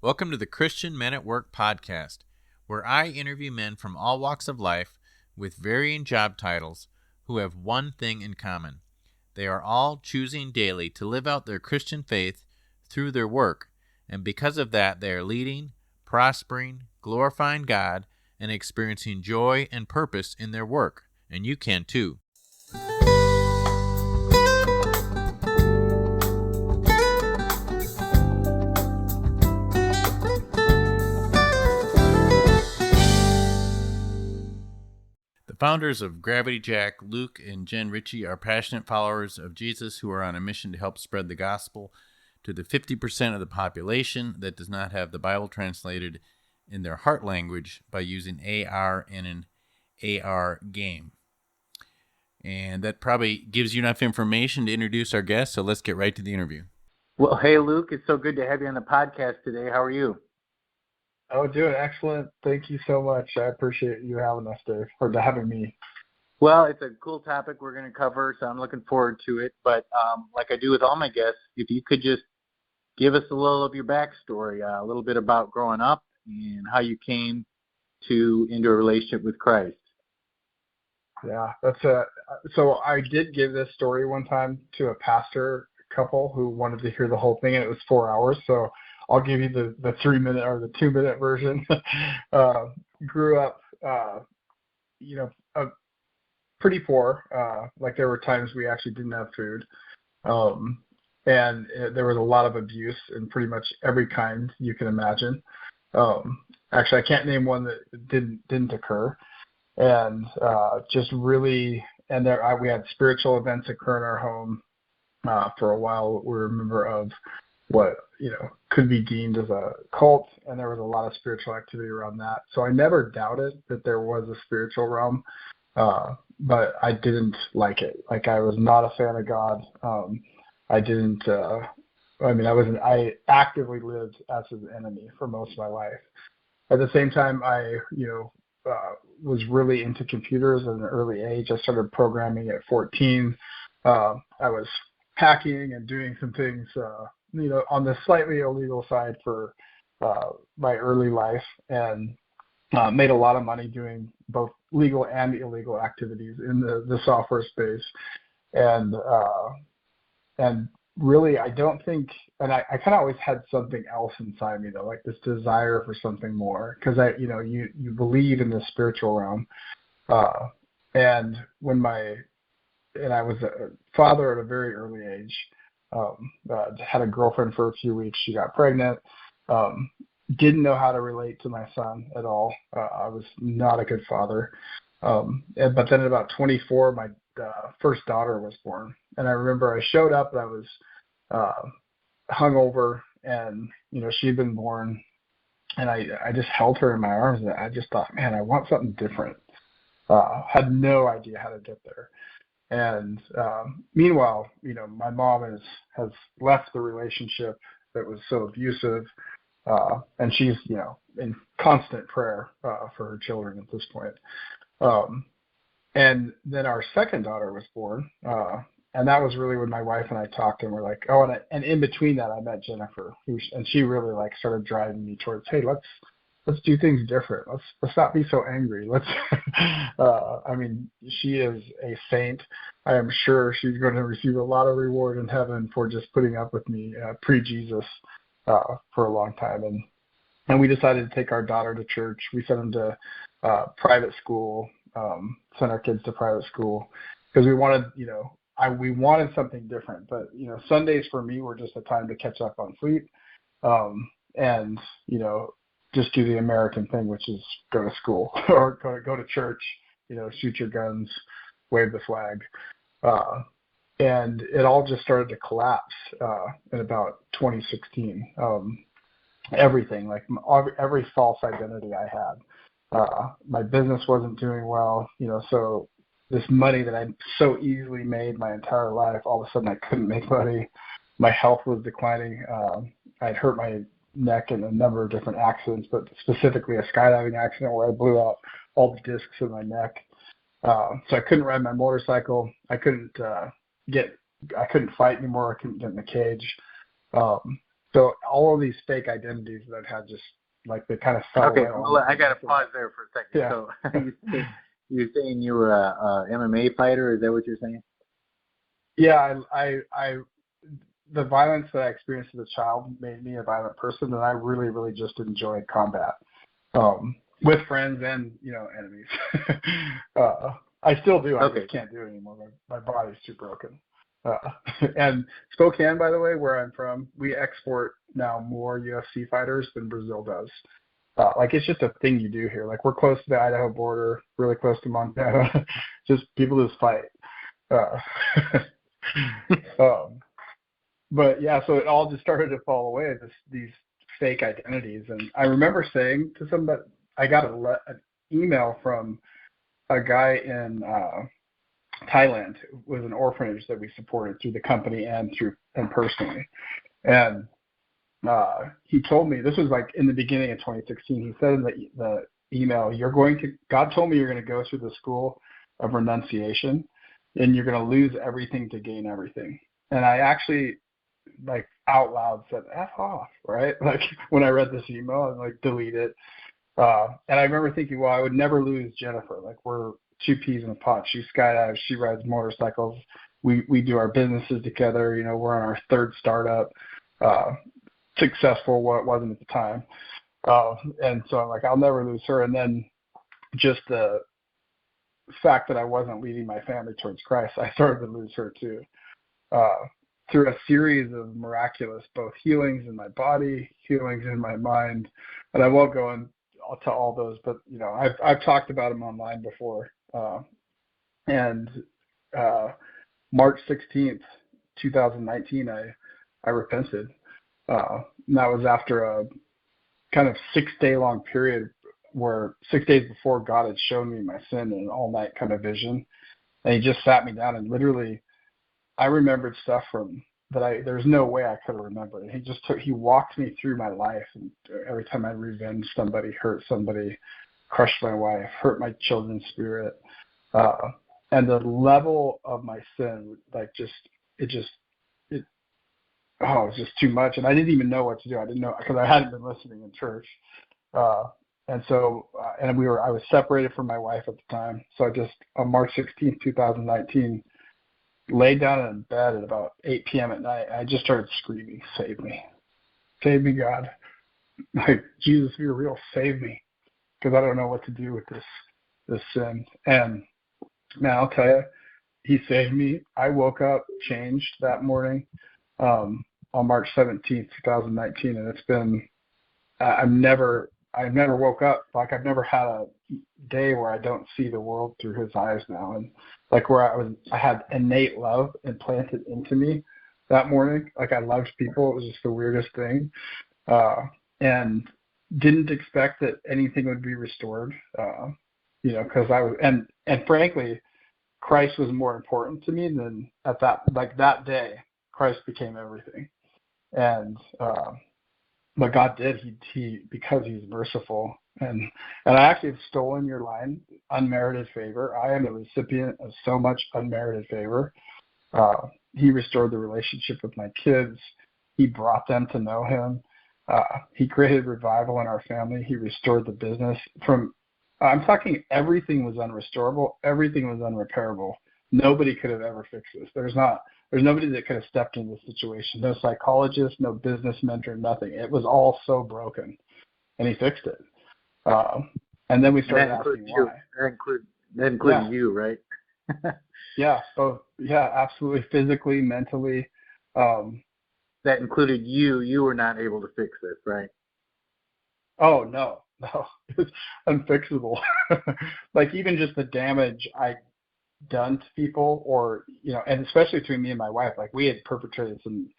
Welcome to the Christian Men at Work podcast, where I interview men from all walks of life with varying job titles who have one thing in common. They are all choosing daily to live out their Christian faith through their work, and because of that, they are leading, prospering, glorifying God, and experiencing joy and purpose in their work, and you can too. The founders of Gravity Jack, Luke and Jen Richey, are passionate followers of Jesus who are on a mission to help spread the gospel to the 50% of the population that does not have the Bible translated in their heart language by using AR in an AR game. And that probably gives you enough information to introduce our guest, so let's get right to the interview. Well, hey, Luke, it's so good to have you on the podcast today. How are you? Oh, doing excellent. Thank you so much. I appreciate you having us, Dave, or having me. Well, it's a cool topic we're going to cover, so I'm looking forward to it. But like I do with all my guests, if you could just give us a little of your backstory, a little bit about growing up and how you came into a relationship with Christ. Yeah, so I did give this story one time to a pastor couple who wanted to hear the whole thing, and it was 4 hours. So I'll give you the 3-minute or the 2-minute version. Grew up, pretty poor. Like there were times we actually didn't have food, and there was a lot of abuse in pretty much every kind you can imagine. Actually, I can't name one that didn't occur. And just really, and we had spiritual events occur in our home for a while. We were a member of what could be deemed as a cult, and there was a lot of spiritual activity around that. So I never doubted that there was a spiritual realm, but I didn't like it. Like I was not a fan of God. I actively lived as his enemy for most of my life. At the same time, I was really into computers at an early age. I started programming at 14. I was hacking and doing some things, on the slightly illegal side for my early life, and made a lot of money doing both legal and illegal activities in the software space. And really, I don't think, and I kind of always had something else inside me, though, like this desire for something more, because you believe in the spiritual realm. And I was a father at a very early age. Had a girlfriend for a few weeks. She got pregnant. Didn't know how to relate to my son at all. I was not a good father. But then at about 24, my first daughter was born. And I remember I showed up and I was hungover, and she'd been born, and I just held her in my arms, and I just thought, man, I want something different. Had no idea how to get there. And meanwhile, my mom has left the relationship that was so abusive, and she's in constant prayer for her children at this point. And then our second daughter was born, and that was really when my wife and I talked, and we're like, oh, and in between that, I met Jennifer, and she really started driving me towards, hey, let's do things different. Let's not be so angry. She is a saint. I am sure she's going to receive a lot of reward in heaven for just putting up with me pre-Jesus for a long time. And we decided to take our daughter to church. We sent them to private school, sent our kids to private school because we wanted, we wanted something different. But, Sundays for me were just a time to catch up on sleep and, just do the American thing, which is go to school or go to church, shoot your guns, wave the flag. And it all just started to collapse in about 2016. Everything, every false identity I had. My business wasn't doing well, so this money that I so easily made my entire life, all of a sudden I couldn't make money. My health was declining. I'd hurt my neck in a number of different accidents, but specifically a skydiving accident where I blew out all the discs in my neck. So I couldn't ride my motorcycle. I couldn't fight anymore. I couldn't get in the cage. So all of these fake identities that I had just like they kind of fell Okay, away. well, I got to pause there for a second. Yeah. So you're saying you were a MMA fighter? Is that what you're saying? Yeah, I the violence that I experienced as a child made me a violent person, and I really, really just enjoyed combat with friends and enemies. I still do. I just can't do it anymore. My body's too broken. And Spokane, by the way, where I'm from, we export now more UFC fighters than Brazil does. Like it's just a thing you do here. Like we're close to the Idaho border, really close to Montana. Just people just fight. But yeah, so it all just started to fall away. These fake identities, and I remember saying to somebody, I got an email from a guy in Thailand. It was an orphanage that we supported through the company and personally, and he told me, this was like in the beginning of 2016. He said in the email, God told me you're going to go through the school of renunciation, and you're going to lose everything to gain everything. And I actually, like out loud, said, F off, right? Like when I read this email, I like delete it. And I remember thinking, well, I would never lose Jennifer. Like we're two peas in a pod. She skydives, she rides motorcycles. We do our businesses together. We're on our third startup, successful, what it wasn't at the time. And so I'm like, I'll never lose her. And then just the fact that I wasn't leading my family towards Christ, I started to lose her too. Through a series of miraculous, both healings in my body, healings in my mind, and I won't go into all those, but I've talked about them online before. And March 16th, 2019, I repented. And that was after a kind of 6-day long period where 6 days before God had shown me my sin in an all night kind of vision, and He just sat me down and literally. I remembered stuff from that there's no way I could have remembered. And he walked me through my life, and every time I revenged somebody, hurt somebody, crushed my wife, hurt my children's spirit, and the level of my sin, like it was just too much, and I didn't even know what to do. I didn't know because I hadn't been listening in church, and so I was separated from my wife at the time. So I just on March 16th, 2019. Laid down in bed at about 8 p.m. at night. I just started screaming, "Save me, God! Like Jesus, if you're real, save me, because I don't know what to do with this sin." And man, I'll tell you, He saved me. I woke up changed that morning on March 17th, 2019, and it's been I've never woke up, like I've never had a day where I don't see the world through His eyes now, and like where I had innate love implanted into me that morning. Like I loved people. It was just the weirdest thing, and didn't expect that anything would be restored. Because I was and frankly, Christ was more important to me than at that day. Christ became everything, and what God did, he because He's merciful, and I actually have stolen your line, unmerited favor. I am the recipient of so much unmerited favor. He restored the relationship with my kids. He brought them to know Him. He created revival in our family. He restored the business. I'm talking everything was unrestorable. Everything was unrepairable. Nobody could have ever fixed this. There's nobody that could have stepped in this situation. No psychologist, no business mentor, nothing. It was all so broken, and He fixed it. And then we started asking why. That included you, right? Yeah. So yeah, absolutely. Physically, mentally. That included you. You were not able to fix this, right? Oh no, it's unfixable. Like even just the damage I done to people, or and especially between me and my wife, like we had perpetrated some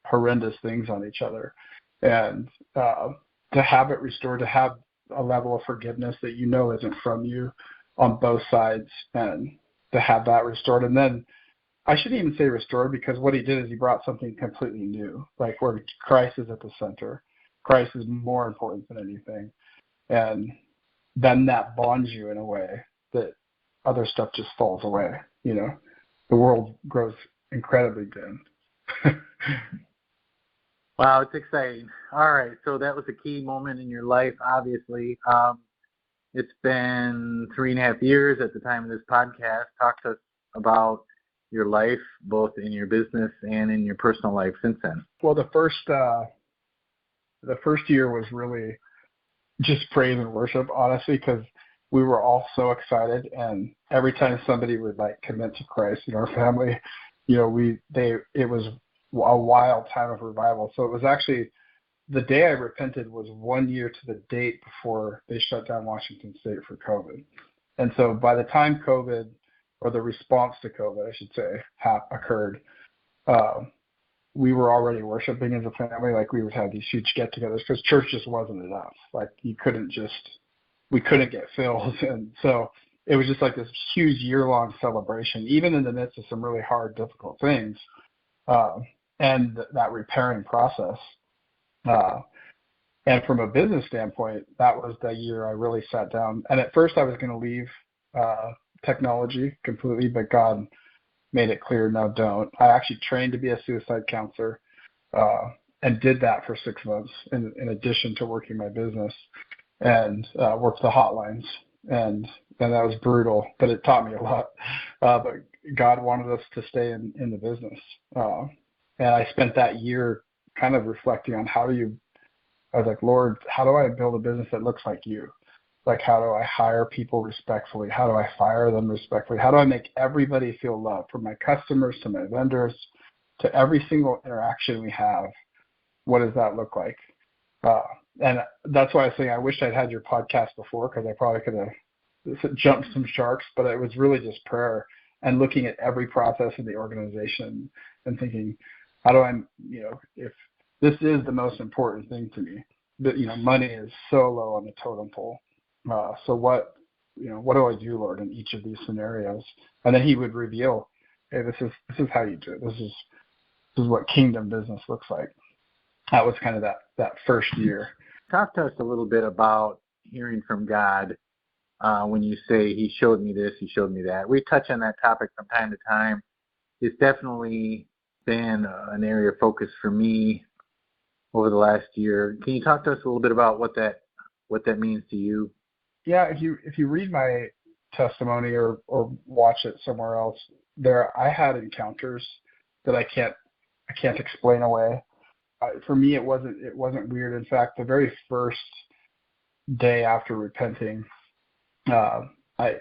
horrendous things on each other, and to have it restored, to have a level of forgiveness that isn't from you on both sides, and to have that restored. And then I shouldn't even say restored, because what He did is He brought something completely new, like where Christ is at the center. Christ is more important than anything, and then that bonds you in a way that other stuff just falls away. The world grows incredibly dim. Wow, it's exciting. All right, so that was a key moment in your life, obviously. It's been 3.5 years at the time of this podcast. Talk to us about your life, both in your business and in your personal life since then. Well, the first year was really just praise and worship, honestly, because we were all so excited, and every time somebody would like commit to Christ in our family, it was a wild time of revival. So it was actually the day I repented was 1 year to the date before they shut down Washington State for COVID. And so by the time COVID, or the response to COVID, I should say, occurred, we were already worshiping as a family. Like we would have these huge get-togethers because church just wasn't enough. Like we couldn't get filled. And so it was just like this huge year-long celebration, even in the midst of some really hard, difficult things, and that repairing process. And from a business standpoint, that was the year I really sat down. And at first I was going to leave technology completely, but God made it clear, no, don't. I actually trained to be a suicide counselor and did that for 6 months in addition to working my business, and worked the hotlines. And that was brutal, but it taught me a lot. But God wanted us to stay in the business. And I spent that year kind of reflecting on I was like, Lord, how do I build a business that looks like you? Like, how do I hire people respectfully? How do I fire them respectfully? How do I make everybody feel loved, from my customers to my vendors to every single interaction we have? What does that look like? And that's why I was saying I wish I'd had your podcast before, because I probably could have jumped some sharks, but it was really just prayer and looking at every process in the organization and thinking, how do I, if this is the most important thing to me, but, money is so low on the totem pole. So what do I do, Lord, in each of these scenarios? And then he would reveal, hey, this is how you do it. This is what kingdom business looks like. That was kind of that first year. Talk to us a little bit about hearing from God when you say he showed me this, he showed me that. We touch on that topic from time to time. It's definitely been an area of focus for me over the last year. Can you talk to us a little bit about what that means to you? Yeah, if you read my testimony or watch it somewhere else, I had encounters that I can't explain away. For me, it wasn't weird. In fact, the very first day after repenting, I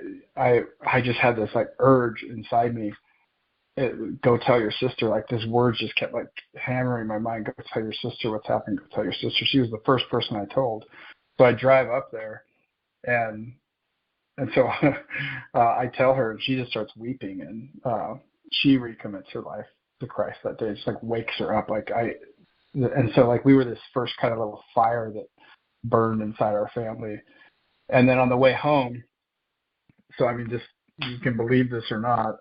just had this like urge inside me. Go tell your sister. Like this word just kept like hammering my mind. Go tell your sister what's happening. Go tell your sister. She was the first person I told. So I drive up there, and so I tell her, and she just starts weeping, and she recommits her life to Christ that day. It just like wakes her up. And so like we were this first kind of little fire that burned inside our family. And then on the way home, so I mean, just you can believe this or not,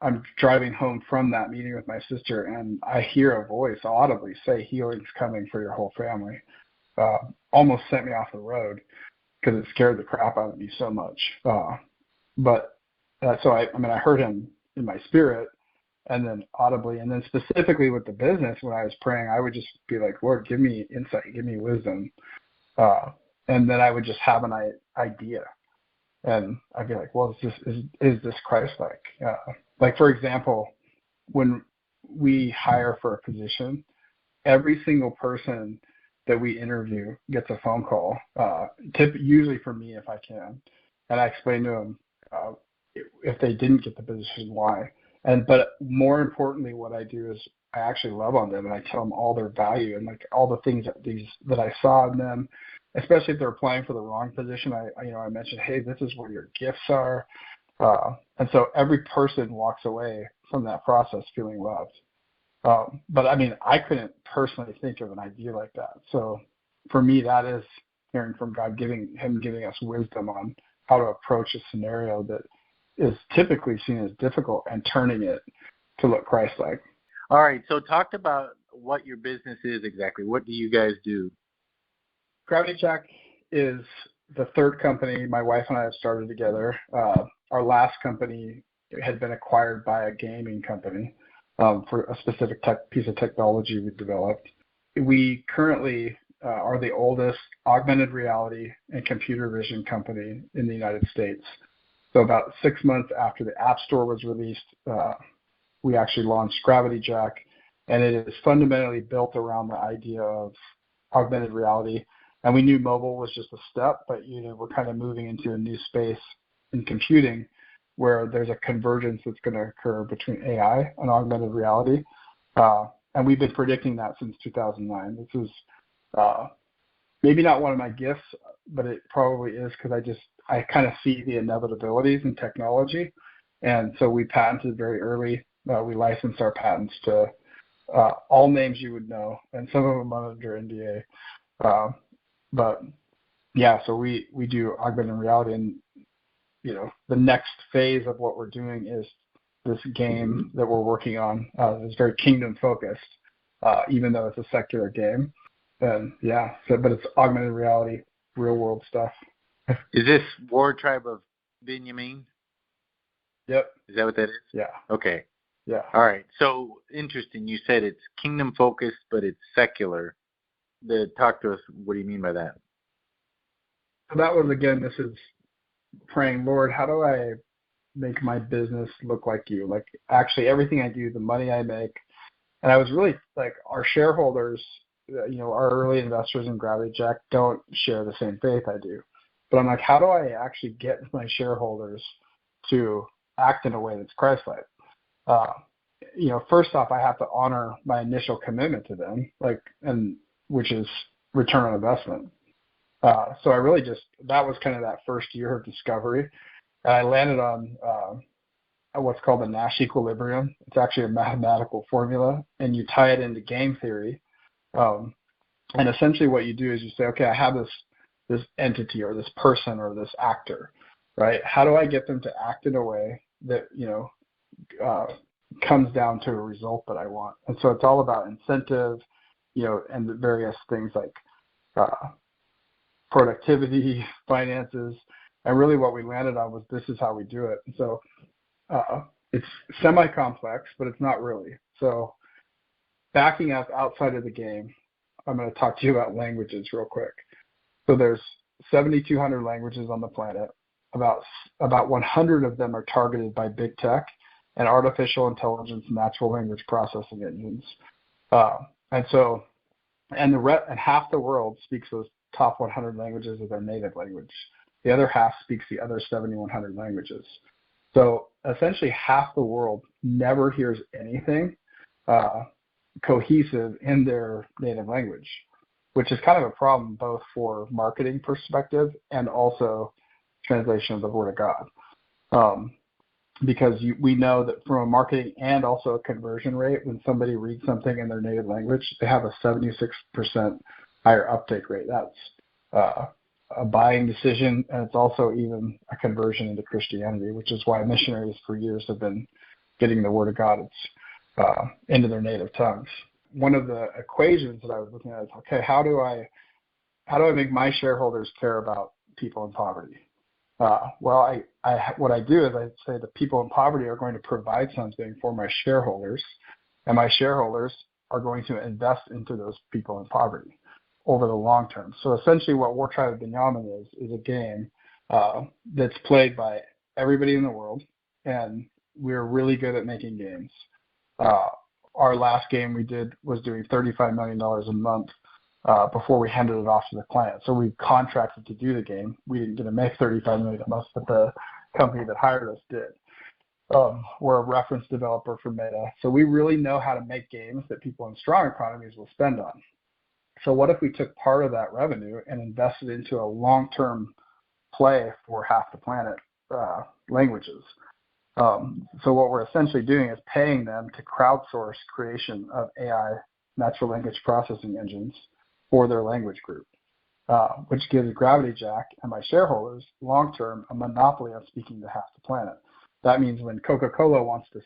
I'm driving home from that meeting with my sister, and I hear a voice audibly say, "Healing's coming for your whole family." Almost sent me off the road because it scared the crap out of me so much. But so I heard him in my spirit, and then audibly, and then specifically with the business, when I was praying, I would just be like, Lord, give me insight, give me wisdom. And then I would just have an idea. And I'd be like, well, is this Christ-like? Like, for example, when we hire for a position, every single person that we interview gets a phone call, usually from me if I can. And I explain to them if they didn't get the position, why. But more importantly, what I do is I actually love on them, and I tell them all their value and like all the things that I saw in them, especially if they're applying for the wrong position. I mentioned, hey, this is where your gifts are, and so every person walks away from that process feeling loved. But I mean, I couldn't personally think of an idea like that. So for me, that is hearing from God, giving us wisdom on how to approach a scenario that is typically seen as difficult and turning it to look Christ-like. All right. So talk about what your business is exactly. What do you guys do? Gravity Jack is the third company my wife and I have started together. Our last company had been acquired by a gaming company. for a specific piece of technology we developed. We currently are the oldest augmented reality and computer vision company in the United States. So about 6 months after the App Store was released, we actually launched Gravity Jack, and it is fundamentally built around the idea of augmented reality. And we knew mobile was just a step, but we're kind of moving into a new space in computing where there's a convergence that's going to occur between AI and augmented reality. And we've been predicting that since 2009. This is maybe not one of my gifts, but it probably is because I kind of see the inevitabilities in technology. And so we patented very early. We licensed our patents to all names you would know, and some of them are under NDA. But yeah, so we do augmented reality, and the next phase of what we're doing is this game that we're working on. Is very kingdom focused, even though it's a secular game. And yeah, but it's augmented reality, real world stuff. Is this WarTribe of Binyamin? Yep. Is that what that is? Yeah. Okay. Yeah. All right. So interesting. You said it's kingdom focused, but it's secular. Talk to us. What do you mean by that? So that was, again, this is praying, Lord, how do I make my business look like you? Like actually everything I do, the money I make. And I was really like, our shareholders, our early investors in Gravity Jack don't share the same faith I do. But I'm like, how do I actually get my shareholders to act in a way that's Christ-like? First off, I have to honor my initial commitment to them, which is return on investment. So I really that was kind of that first year of discovery. And I landed on what's called the Nash equilibrium. It's actually a mathematical formula, and you tie it into game theory. And essentially what you do is you say, okay, I have this entity or this person or this actor, right? How do I get them to act in a way that, comes down to a result that I want? And so it's all about incentive, and the various things like productivity, finances, and really what we landed on was this is how we do it. And so it's semi-complex, but it's not really. So backing up outside of the game, I'm going to talk to you about languages real quick. So there's 7,200 languages on the planet. About 100 of them are targeted by big tech and artificial intelligence, natural language processing engines. And half the world speaks those top 100 languages as their native language. The other half speaks the other 7,100 languages. So essentially half the world never hears anything cohesive in their native language, which is kind of a problem both for marketing perspective and also translation of the Word of God. Because we know that from a marketing and also a conversion rate, when somebody reads something in their native language, they have a 76% higher uptake rate. That's a buying decision, and it's also even a conversion into Christianity, which is why missionaries for years have been getting the Word of God into their native tongues. One of the equations that I was looking at is, okay, how do I make my shareholders care about people in poverty? What I do is I say the people in poverty are going to provide something for my shareholders, and my shareholders are going to invest into those people in poverty over the long term. So essentially what WarTribe of Binyamin is a game that's played by everybody in the world, and we're really good at making games. Our last game we did was doing $35 million a month before we handed it off to the client. So we contracted to do the game. We didn't get to make $35 million a month, but the company that hired us did. We're a reference developer for Meta. So we really know how to make games that people in strong economies will spend on. So what if we took part of that revenue and invested into a long-term play for half the planet languages? So what we're essentially doing is paying them to crowdsource creation of AI, natural language processing engines, for their language group, which gives Gravity Jack and my shareholders long-term a monopoly on speaking to half the planet. That means when Coca-Cola wants to,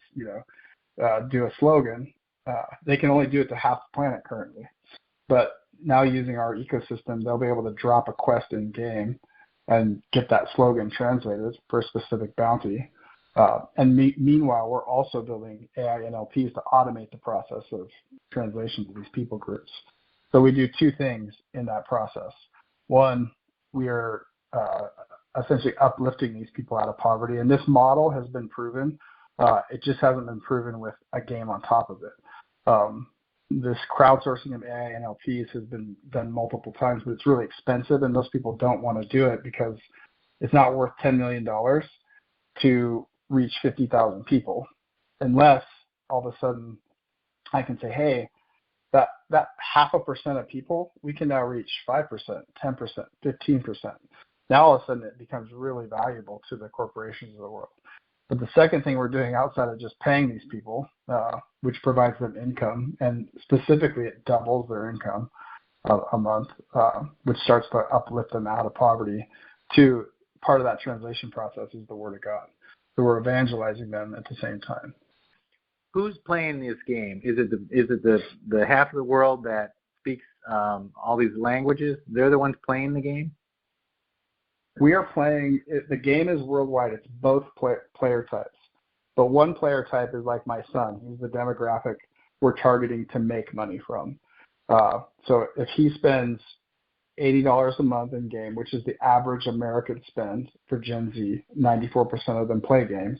do a slogan, they can only do it to half the planet currently. But now using our ecosystem, they'll be able to drop a quest in game and get that slogan translated for a specific bounty. Meanwhile, we're also building AI NLPs to automate the process of translation to these people groups. So we do two things in that process. One, we are essentially uplifting these people out of poverty, and this model has been proven. It just hasn't been proven with a game on top of it. This crowdsourcing of AI NLPs has been done multiple times, but it's really expensive, and most people don't want to do it because it's not worth $10 million to reach 50,000 people, unless all of a sudden I can say, hey, that 0.5% of people, we can now reach 5%, 10%, 15%. Now all of a sudden it becomes really valuable to the corporations of the world. But the second thing we're doing outside of just paying these people, which provides them income, and specifically it doubles their income a month, which starts to uplift them out of poverty, to part of that translation process is the Word of God. So we're evangelizing them at the same time. Who's playing this game? Is it the half of the world that speaks all these languages? They're the ones playing the game? We are playing, the game is worldwide. It's both player types. But one player type is like my son. He's the demographic we're targeting to make money from. So if he spends $80 a month in game, which is the average American spend for Gen Z, 94% of them play games.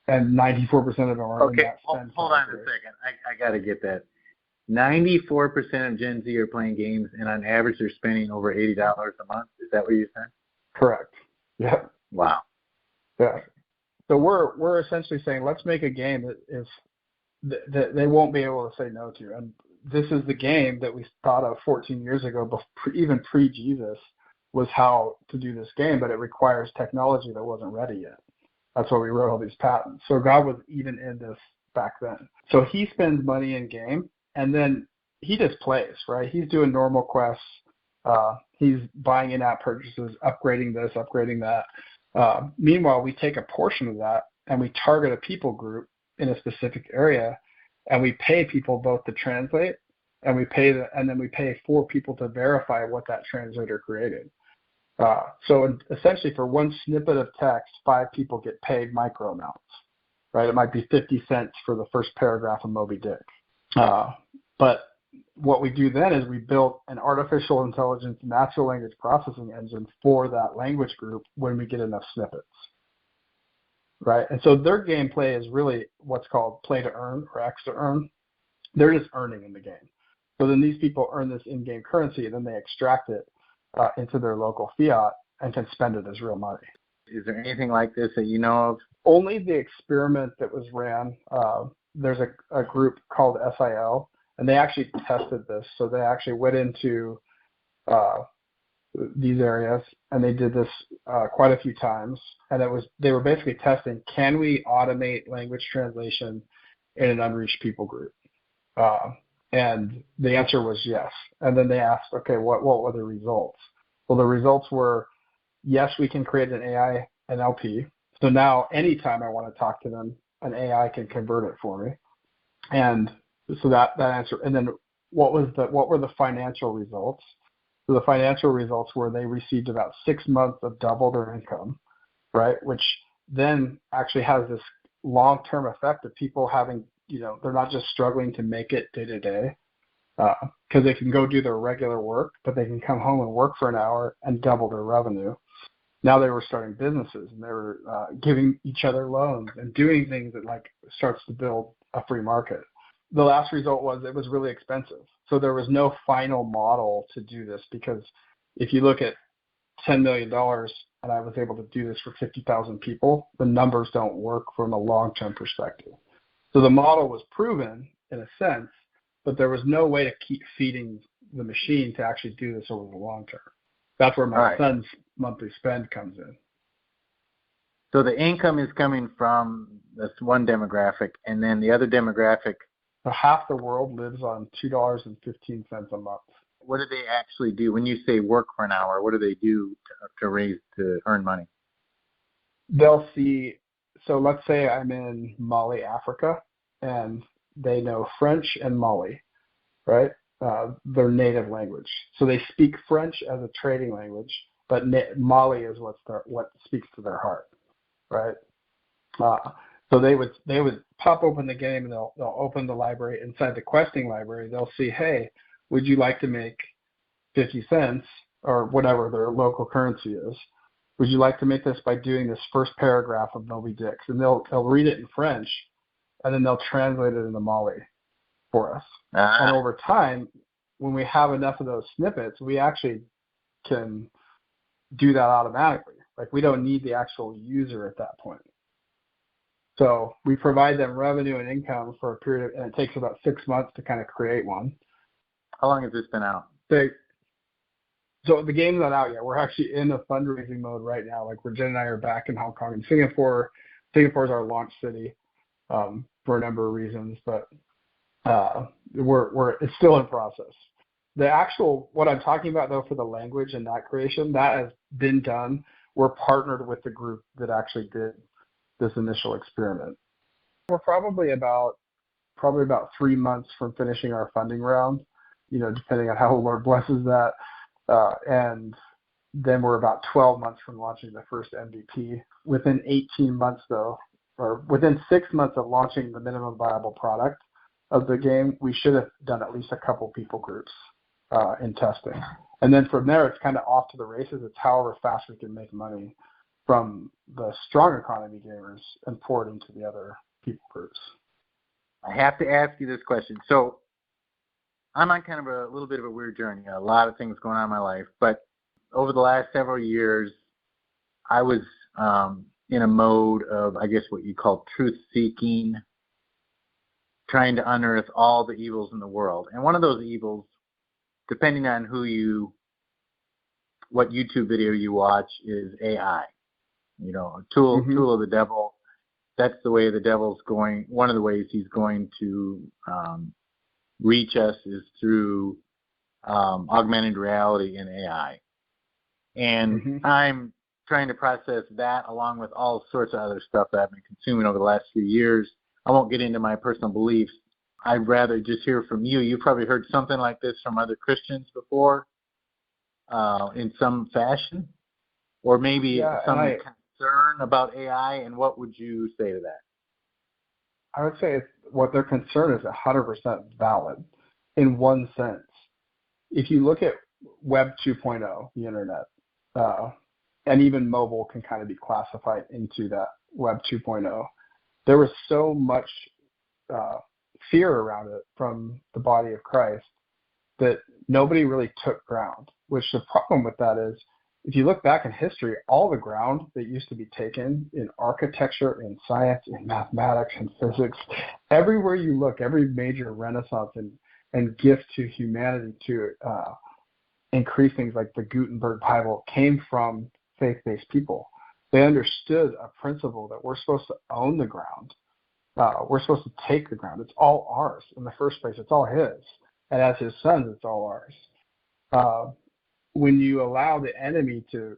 And 94% of them are in that spend. Hold on a second. I got to get that. 94% of Gen Z are playing games, and on average, they're spending over $80 a month. Is that what you said? Correct. Yeah. Wow. Yeah. So we're essentially saying, let's make a game that they won't be able to say no to. And this is the game that we thought of 14 years ago, even pre-Jesus, was how to do this game, but it requires technology that wasn't ready yet. That's why we wrote all these patents. So God was even in this back then. So he spends money in game, and then he just plays, right? He's doing normal quests. He's buying in-app purchases, upgrading this, upgrading that. Meanwhile, we take a portion of that, and we target a people group in a specific area, and we pay people both to translate, and then we pay 4 people to verify what that translator created. So essentially, for one snippet of text, 5 people get paid micro amounts, right? It might be 50 cents for the first paragraph of Moby Dick. But what we do then is we build an artificial intelligence natural language processing engine for that language group when we get enough snippets, right? And so their gameplay is really what's called play to earn or X to earn. They're just earning in the game. So then these people earn this in-game currency, and then they extract it into their local fiat and can spend it as real money. Is there anything like this that you know of? Only the experiment that was ran. There's a group called SIL, and they actually tested this. So they actually went into these areas, and they did this quite a few times. And they were basically testing, can we automate language translation in an unreached people group? And the answer was yes. And then they asked, okay, what were the results? Well, the results were, yes, we can create an AI NLP. So now anytime I want to talk to them, an AI can convert it for me. And so that answer. And then what were the financial results? So the financial results were they received about 6 months of double their income, right? Which then actually has this long-term effect of people having, they're not just struggling to make it day to day, because they can go do their regular work, but they can come home and work for an hour and double their revenue. Now they were starting businesses, and they were giving each other loans and doing things that starts to build a free market. The last result was it was really expensive. So there was no final model to do this, because if you look at $10 million and I was able to do this for 50,000 people, the numbers don't work from a long-term perspective. So the model was proven in a sense, but there was no way to keep feeding the machine to actually do this over the long term. That's where my son's monthly spend comes in. So the income is coming from this one demographic, and then the other demographic. So half the world lives on $2.15 a month. What do they actually do? When you say work for an hour, what do they do to earn money? They'll see. So let's say I'm in Mali, Africa, and they know French and Mali, right? Their native language. So they speak French as a trading language, but Mali is what speaks to their heart. right? So they would pop open the game and they'll open the library. Inside the questing library, they'll see, hey, would you like to make 50 cents or whatever their local currency is? Would you like to make this by doing this first paragraph of Moby Dick's? And they'll read it in French, and then they'll translate it into Mali for us. And over time, when we have enough of those snippets, we actually can do that automatically. Like, we don't need the actual user at that point. So we provide them revenue and income for a period, and it takes about 6 months to kind of create one. How long has this been out? So the game's not out yet. We're actually in a fundraising mode right now. Like, Jen and I are back in Hong Kong and Singapore. Singapore is our launch city for a number of reasons, but it's still in process. The actual, what I'm talking about though for the language and that creation, that has been done. We're partnered with the group that actually did this initial experiment. We're probably about 3 months from finishing our funding round, depending on how the Lord blesses that. And then we're about 12 months from launching the first MVP. Within 18 months though, or within 6 months of launching the minimum viable product of the game, we should have done at least a couple people groups in testing. And then from there, it's kind of off to the races. It's however fast we can make money from the strong economy gamers and pour it into the other people groups. I have to ask you this question. So I'm on kind of a little bit of a weird journey. A lot of things going on in my life. But over the last several years, I was in a mode of, I guess, what you call truth-seeking, trying to unearth all the evils in the world. And one of those evils, depending on what YouTube video you watch, is AI. A tool of the devil. That's the way the devil's going. One of the ways he's going to reach us is through augmented reality and AI. And I'm trying to process that along with all sorts of other stuff that I've been consuming over the last few years. I won't get into my personal beliefs. I'd rather just hear from you. You've probably heard something like this from other Christians before in some fashion, or maybe some concern about AI, and what would you say to that? I would say what their concern is 100% valid in one sense. If you look at Web 2.0, the internet, and even mobile can kind of be classified into that Web 2.0, there was so much fear around it from the body of Christ that nobody really took ground, which the problem with that is, if you look back in history, all the ground that used to be taken in architecture, in science, in mathematics, and physics, everywhere you look, every major renaissance and gift to humanity to increase things like the Gutenberg Bible came from faith-based people. They understood a principle that we're supposed to own the ground. We're supposed to take the ground. It's all ours. In the first place, it's all his. And as his sons, it's all ours. When you allow the enemy to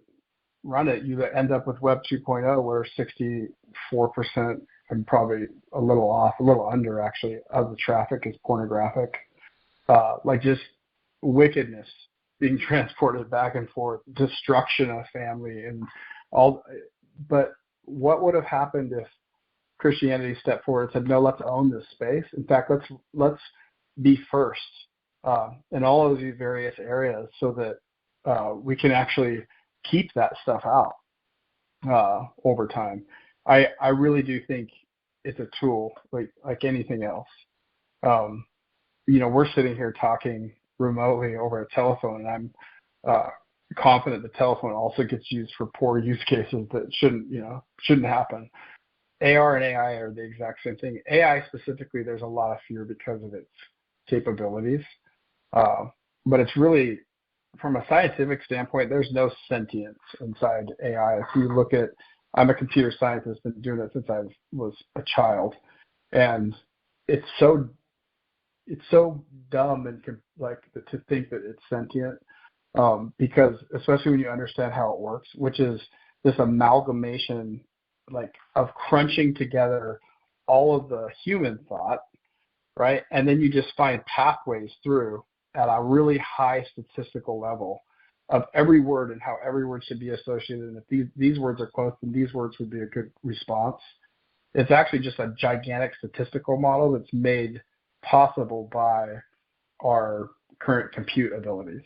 run it, you end up with Web 2.0, where 64% and probably a little under actually, of the traffic is pornographic. Like just wickedness being transported back and forth, destruction of family and all. But what would have happened if Christianity stepped forward and said, no, let's own this space. In fact, let's be first in all of these various areas so that we can actually keep that stuff out over time. I really do think it's a tool like anything else. We're sitting here talking remotely over a telephone, and I'm confident the telephone also gets used for poor use cases that shouldn't happen. AR and AI are the exact same thing. AI specifically, there's a lot of fear because of its capabilities, but it's really, from a scientific standpoint, there's no sentience inside AI. If you look at, I'm a computer scientist, been doing it since I was a child, and it's so dumb and to think that it's sentient, because especially when you understand how it works, which is this amalgamation of crunching together all of the human thought, right? And then you just find pathways through at a really high statistical level of every word and how every word should be associated. And if these words are close, then these words would be a good response. It's actually just a gigantic statistical model that's made possible by our current compute abilities,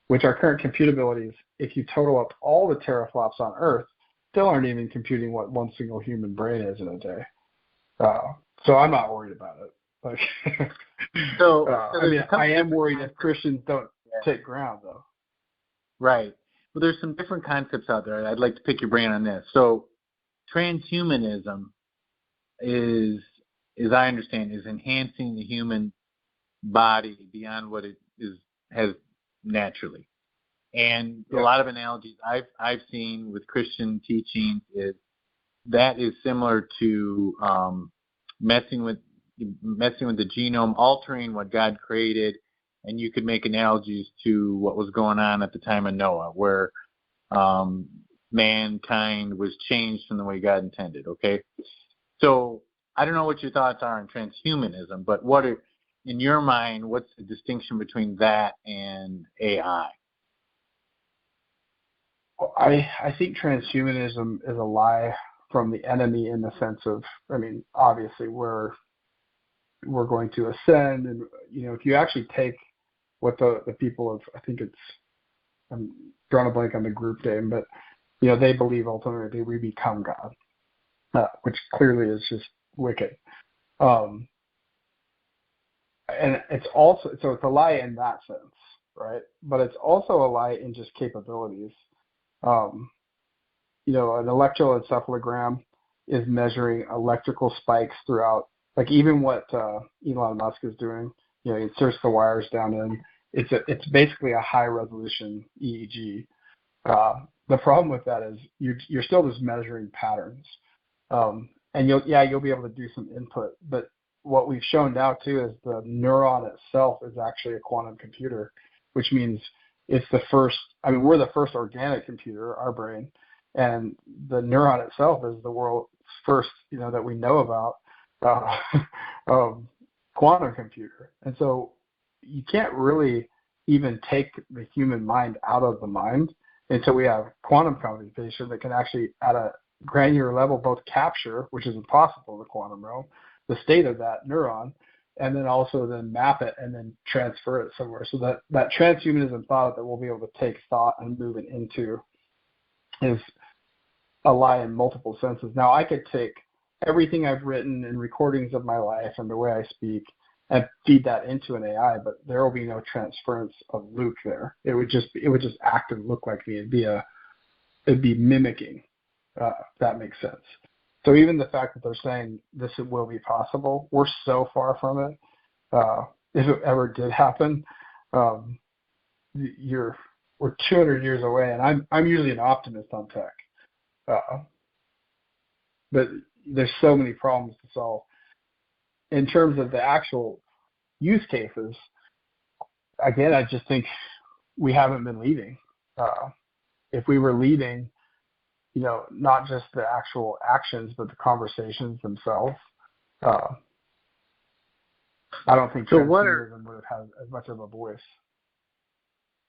which our current compute abilities, if you total up all the teraflops on Earth, still aren't even computing what one single human brain is in a day. So I'm not worried about it. Like, I am worried if Christians don't take ground, though. Right. Well, there's some different concepts out there. I'd like to pick your brain on this. So transhumanism is, as I understand, is enhancing the human body beyond what it has naturally. And a lot of analogies I've seen with Christian teachings is that is similar to messing with the genome, altering what God created, and you could make analogies to what was going on at the time of Noah, where mankind was changed from the way God intended. Okay, so I don't know what your thoughts are on transhumanism, but in your mind, what's the distinction between that and AI? I think transhumanism is a lie from the enemy in the sense of, obviously we're going to ascend, and if you actually take what the people of, I think I'm drawing a blank on the group name, but they believe ultimately we become God, which clearly is just wicked. And it's also, so it's a lie in that sense, right? But it's also a lie in just capabilities. An electroencephalogram is measuring electrical spikes throughout, like even what Elon Musk is doing. He inserts the wires down in. It's basically a high resolution EEG. The problem with that is you're still just measuring patterns, and you'll be able to do some input. But what we've shown now too is the neuron itself is actually a quantum computer, which means it's the first. We're the first organic computer, our brain, and the neuron itself is the world's first, that we know about, quantum computer. And so you can't really even take the human mind out of the mind until we have quantum computation that can actually, at a granular level, both capture, which is impossible in the quantum realm, the state of that neuron, and then also then map it and then transfer it somewhere. So that transhumanism thought that we'll be able to take thought and move it into is a lie in multiple senses. Now, I could take everything I've written and recordings of my life and the way I speak and feed that into an AI, but there will be no transference of Luke there. It would just act and look like me. It'd be mimicking. If that makes sense. So even the fact that they're saying this will be possible, we're so far from it. If it ever did happen, we're 200 years away, and I'm usually an optimist on tech. But there's so many problems to solve. In terms of the actual use cases, again, I just think we haven't been leading. If we were leading, not just the actual actions, but the conversations themselves, I don't think transhumanism would have had as much of a voice.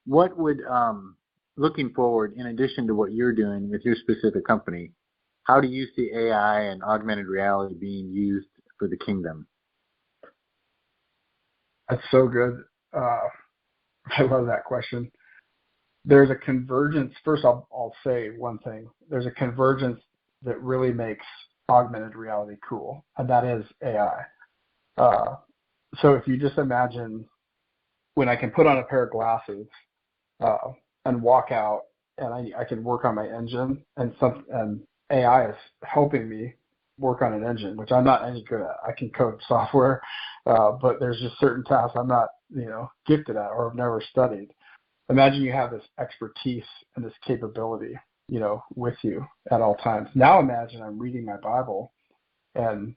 What would, looking forward, in addition to what you're doing with your specific company, how do you see AI and augmented reality being used for the kingdom? That's so good. I love that question. There's a convergence. First, I'll say one thing. There's a convergence that really makes augmented reality cool, and that is AI. So if you just imagine when I can put on a pair of glasses and walk out, and I can work on my engine, and AI is helping me work on an engine, which I'm not any good at. I can code software, but there's just certain tasks I'm not, gifted at or have never studied. Imagine you have this expertise and this capability, with you at all times. Now imagine I'm reading my Bible and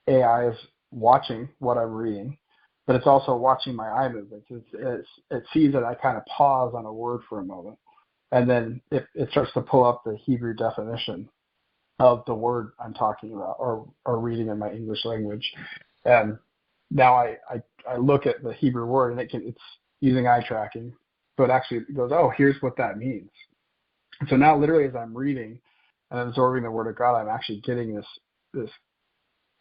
AI is watching what I'm reading, but it's also watching my eye movements. It sees that I kind of pause on a word for a moment, and then it starts to pull up the Hebrew definition of the word I'm talking about or reading in my English language. And now I look at the Hebrew word, and it's using eye tracking, but actually goes, oh, here's what that means. And so now literally as I'm reading and absorbing the Word of God, I'm actually getting this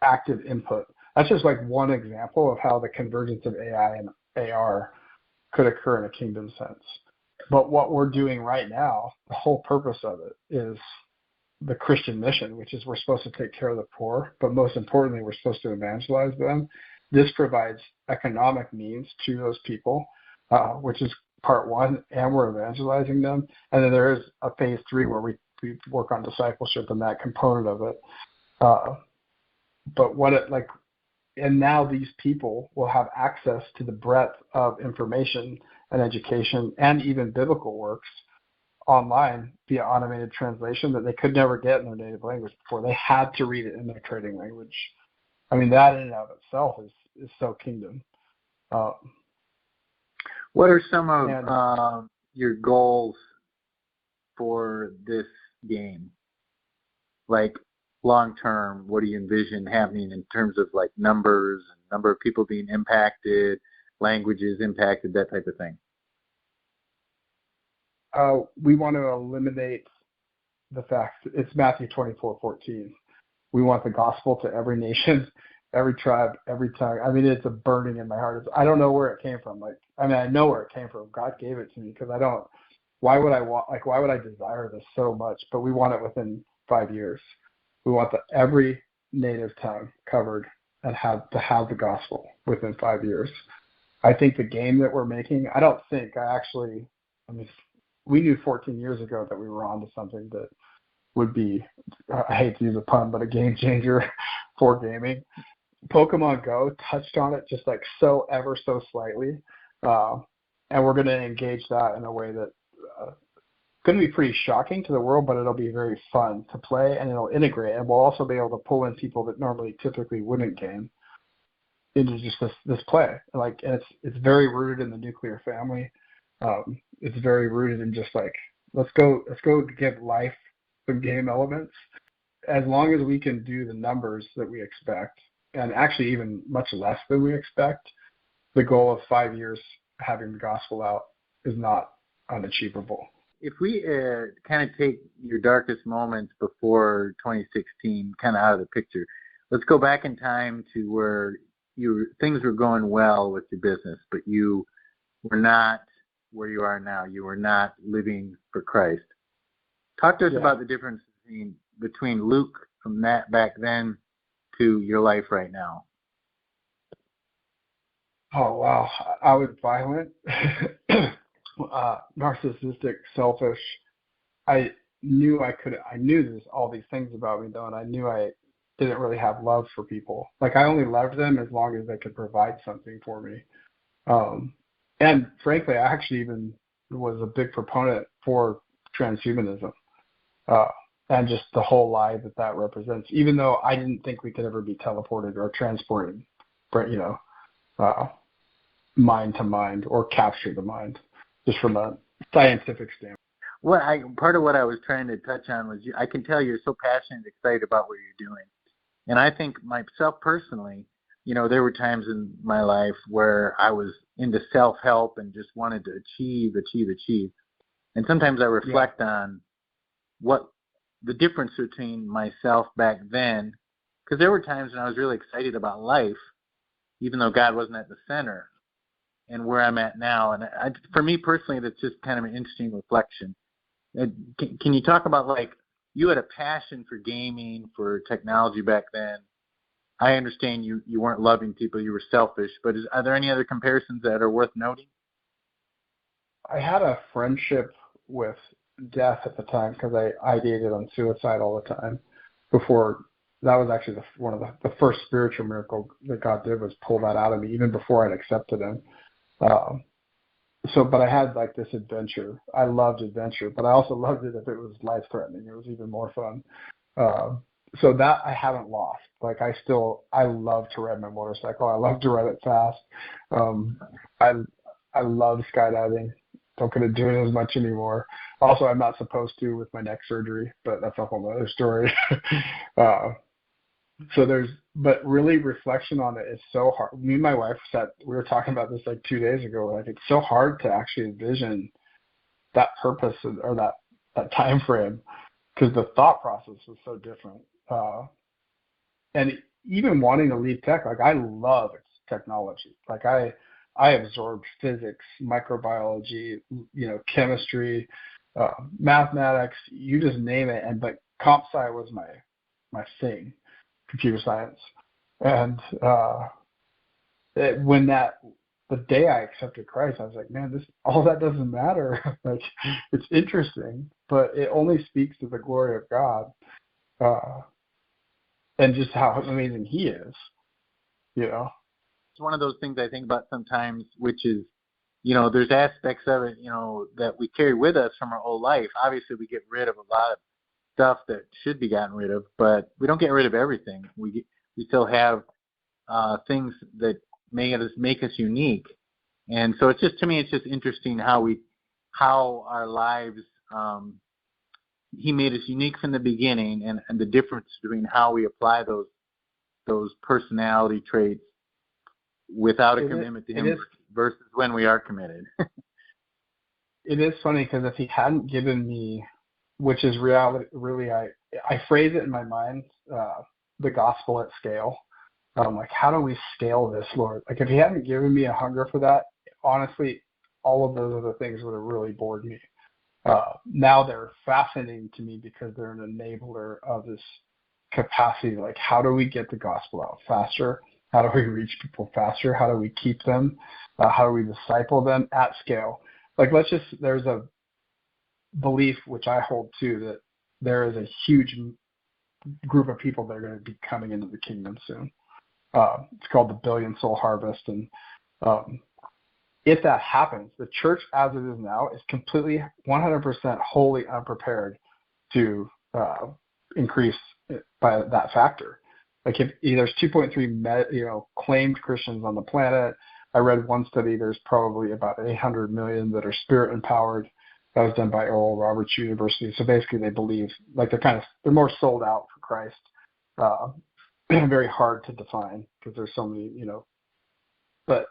active input. That's just like one example of how the convergence of AI and AR could occur in a kingdom sense. But what we're doing right now, the whole purpose of it is the Christian mission, which is we're supposed to take care of the poor, but most importantly, we're supposed to evangelize them. This provides economic means to those people, which is part one, and we're evangelizing them. And then there is a phase 3 where we work on discipleship and that component of it. But and now these people will have access to the breadth of information and education and even biblical works online via automated translation that they could never get in their native language before. They had to read it in their trading language. I mean, that in and of itself is so kingdom. What are some of your goals for this game? Like long term, what do you envision happening in terms of like numbers, number of people being impacted, languages impacted, that type of thing? We want to eliminate the fact it's Matthew 24:14. We want the gospel to every nation, every tribe, every tongue. I mean, it's a burning in my heart. I don't know where it came from. I know where it came from. God gave it to me because why would I desire this so much? But we want it within 5 years. We want every native tongue covered and have the gospel within 5 years. I think the game that we're making, we knew 14 years ago that we were onto something that would be, I hate to use a pun, but a game changer for gaming. Pokemon Go touched on it just like ever so slightly. And we're going to engage that in a way that going to be pretty shocking to the world, but it'll be very fun to play and it'll integrate. And we'll also be able to pull in people that typically wouldn't game into just this play. And it's very rooted in the nuclear family. It's very rooted in just like, let's go give life some game elements. As long as we can do the numbers that we expect, and actually even much less than we expect, the goal of 5 years having the gospel out is not unachievable. If we kind of take your darkest moments before 2016 kind of out of the picture, let's go back in time to where things were going well with your business, but you were not where you are now. You were not living for Christ. Talk to us about the difference between Luke from that back then to your life right now. Oh, wow. I was violent, narcissistic, selfish. I knew all these things about me, though, and I knew I didn't really have love for people. Like, I only loved them as long as they could provide something for me. And frankly, I actually even was a big proponent for transhumanism and just the whole lie that represents, even though I didn't think we could ever be teleported or transported, mind to mind or capture the mind, just from a scientific standpoint. Part of what I was trying to touch on was I can tell you're so passionate and excited about what you're doing. And I think myself personally, there were times in my life where I was into self-help and just wanted to achieve. And sometimes I reflect on what the difference between myself back then, because there were times when I was really excited about life, even though God wasn't at the center, and where I'm at now. And for me personally, that's just kind of an interesting reflection. Can you talk about, you had a passion for gaming, for technology back then. I understand you weren't loving people, you were selfish, but are there any other comparisons that are worth noting? I had a friendship with death at the time because I ideated on suicide all the time. Before, that was actually one of the first spiritual miracle that God did, was pull that out of me, even before I'd accepted Him. But I had this adventure. I loved adventure, but I also loved it if it was life-threatening. It was even more fun. So that I haven't lost. I love to ride my motorcycle. I love to ride it fast. I love skydiving. Don't get to do it as much anymore. Also, I'm not supposed to with my neck surgery, but that's a whole other story. But really reflection on it is so hard. Me and my wife we were talking about this like 2 days ago. Like it's so hard to actually envision that purpose or that time frame because the thought process was so different. And even wanting to leave tech, like I love technology. Like I absorbed physics, microbiology, chemistry, mathematics, you just name it. But comp sci was my thing, computer science. And the day I accepted Christ, I was like, man, all that doesn't matter. Like it's interesting, but it only speaks to the glory of God. And just how amazing he is, It's one of those things I think about sometimes, which is, there's aspects of it, that we carry with us from our whole life. Obviously, we get rid of a lot of stuff that should be gotten rid of, but we don't get rid of everything. We still have things that make us unique. And so to me, it's just interesting how our lives, he made us unique from the beginning, and the difference between how we apply those personality traits without a commitment to him versus when we are committed. It is funny because if he hadn't given me, which is reality, really, I phrase it in my mind, the gospel at scale. Like, how do we scale this, Lord? Like, if he hadn't given me a hunger for that, honestly, all of those other things would have really bored me. Now they're fascinating to me because they're an enabler of this capacity. Like, how do we get the gospel out faster? How do we reach people faster? How do we keep them? How do we disciple them at scale? Like, there's a belief, which I hold too, that there is a huge group of people that are going to be coming into the kingdom soon. It's called the Billion Soul Harvest. And if that happens, the church as it is now is completely 100% wholly unprepared to increase by that factor. Like if there's 2.3 claimed Christians on the planet. I read one study, there's probably about 800 million that are spirit empowered. That was done by Oral Roberts University. So basically they believe, like they're more sold out for Christ. Very hard to define because there's so many, but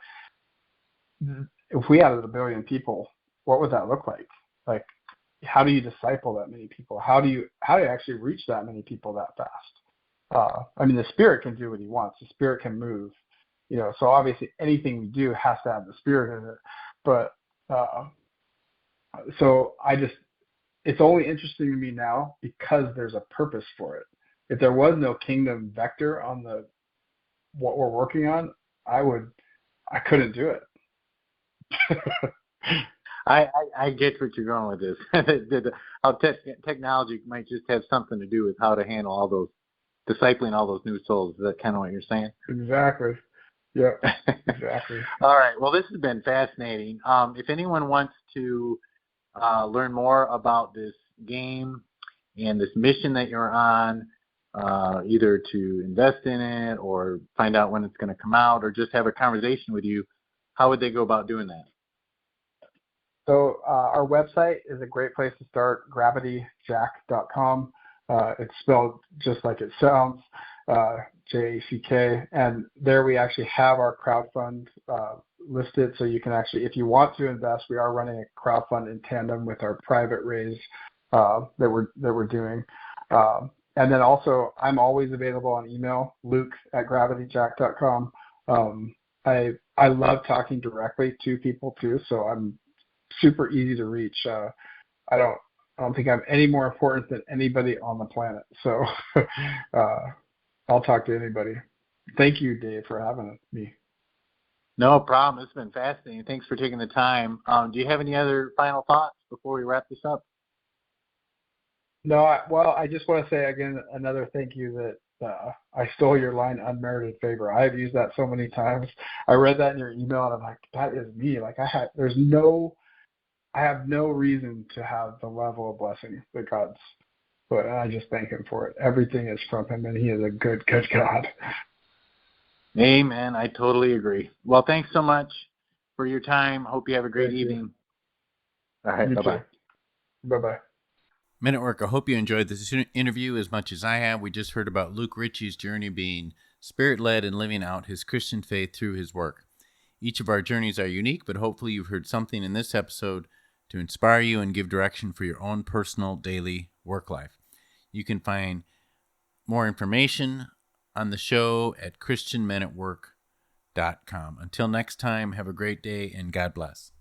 if we added 1 billion people, what would that look like? Like, how do you disciple that many people? How do you actually reach that many people that fast? I mean, the Spirit can do what he wants. The Spirit can move, so obviously anything we do has to have the Spirit in it. But so it's only interesting to me now because there's a purpose for it. If there was no kingdom vector on what we're working on, I couldn't do it. I get what you're going with this. How technology might just have something to do with how to handle all those, discipling all those new souls. Is that kind of what you're saying? Exactly. Yeah, exactly. All right. Well, this has been fascinating. If anyone wants to learn more about this game and this mission that you're on, either to invest in it or find out when it's going to come out or just have a conversation with you, how would they go about doing that? So our website is a great place to start, gravityjack.com. It's spelled just like it sounds, Jack. And there we actually have our crowdfund listed. So you can actually, if you want to invest, we are running a crowdfund in tandem with our private raise that we're doing. And then also, I'm always available on email, luke@gravityjack.com. I love talking directly to people too, so I'm super easy to reach. I don't think I'm any more important than anybody on the planet. So I'll talk to anybody. Thank you, Dave, for having me. No problem. It's been fascinating. Thanks for taking the time. Do you have any other final thoughts before we wrap this up? No, I just want to say again another thank you that I stole your line, unmerited favor. I've used that so many times. I read that in your email and I'm like, that is me. Like I have no reason to have the level of blessing that God's put, and I just thank him for it. Everything is from him, and he is a good, good God. Amen. I totally agree. Well, thanks so much for your time. Hope you have a great evening. All right. Bye-bye. Bye-bye. Men at Work, I hope you enjoyed this interview as much as I have. We just heard about Luke Richey's journey being Spirit-led and living out his Christian faith through his work. Each of our journeys are unique, but hopefully you've heard something in this episode to inspire you and give direction for your own personal daily work life. You can find more information on the show at christianmenatwork.com. Until next time, have a great day and God bless.